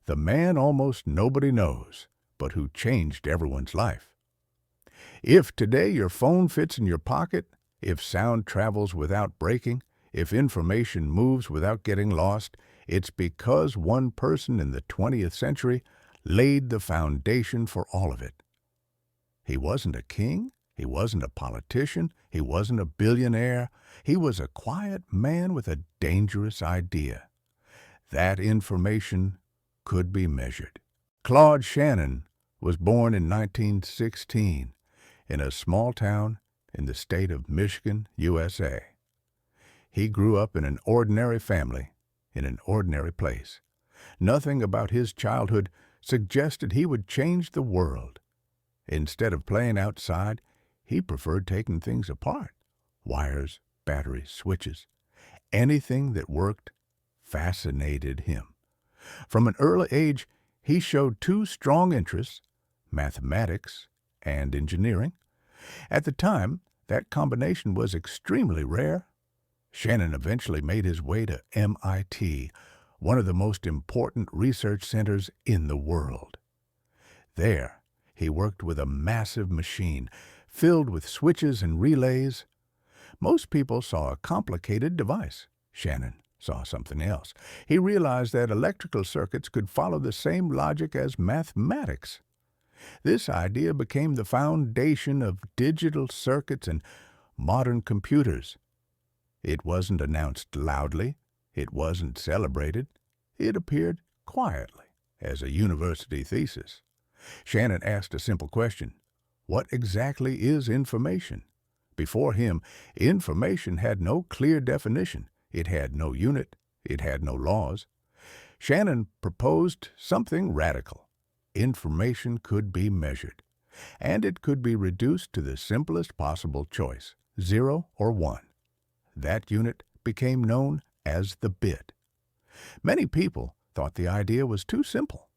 the man almost nobody knows, but who changed everyone's life. If today your phone fits in your pocket, if sound travels without breaking, if information moves without getting lost, it's because one person in the 20th century laid the foundation for all of it. He wasn't a king, he wasn't a politician, he wasn't a billionaire. He was a quiet man with a dangerous idea. That information could be measured. Claude Shannon was born in 1916 in a small town in the state of Michigan, USA. He grew up in an ordinary family, in an ordinary place. Nothing about his childhood suggested he would change the world. Instead of playing outside, he preferred taking things apart. Wires, batteries, switches. Anything that worked fascinated him. From an early age, he showed two strong interests, mathematics and engineering. At the time, that combination was extremely rare. Shannon eventually made his way to MIT, one of the most important research centers in the world. There, he worked with a massive machine filled with switches and relays. Most people saw a complicated device. Shannon saw something else. He realized that electrical circuits could follow the same logic as mathematics. This idea became the foundation of digital circuits and modern computers. It wasn't announced loudly. It wasn't celebrated. It appeared quietly as a university thesis. Shannon asked a simple question: what exactly is information? Before him, information had no clear definition. It had no unit. It had no laws. Shannon proposed something radical. Information could be measured, and it could be reduced to the simplest possible choice, 0 or 1. That unit became known as the bit. Many people thought the idea was too simple,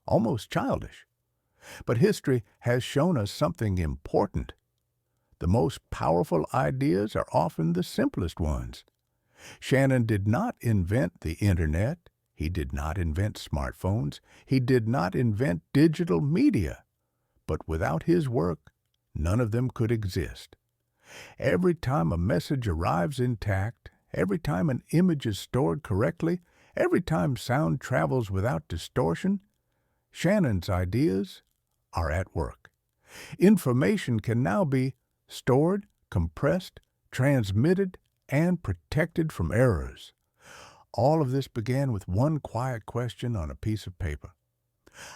almost childish. But history has shown us something important. The most powerful ideas are often the simplest ones. Shannon did not invent the internet. He did not invent smartphones. He did not invent digital media. But without his work, none of them could exist. Every time a message arrives intact, every time an image is stored correctly, every time sound travels without distortion, Shannon's ideas are at work. Information can now be stored, compressed, transmitted, and protected from errors. All of this began with one quiet question on a piece of paper.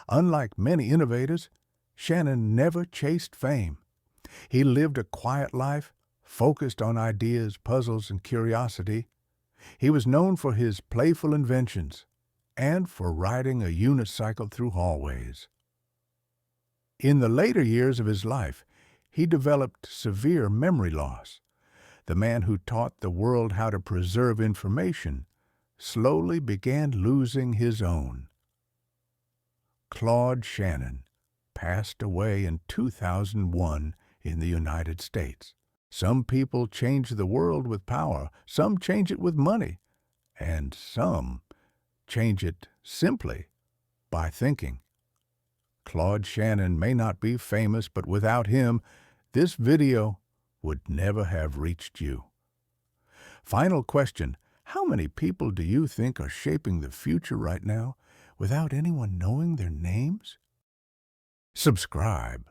Unlike many innovators, Shannon never chased fame. He lived a quiet life, focused on ideas, puzzles, and curiosity. He was known for his playful inventions and for riding a unicycle through hallways. In the later years of his life, he developed severe memory loss. The man who taught the world how to preserve information slowly began losing his own. Claude Shannon passed away in 2001 in the United States. Some people change the world with power, some change it with money, and some change it simply by thinking. Claude Shannon may not be famous, but without him, this video would never have reached you. Final question: how many people do you think are shaping the future right now without anyone knowing their names? Subscribe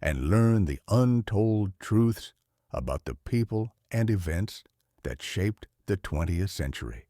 and learn the untold truths about the people and events that shaped the 20th century.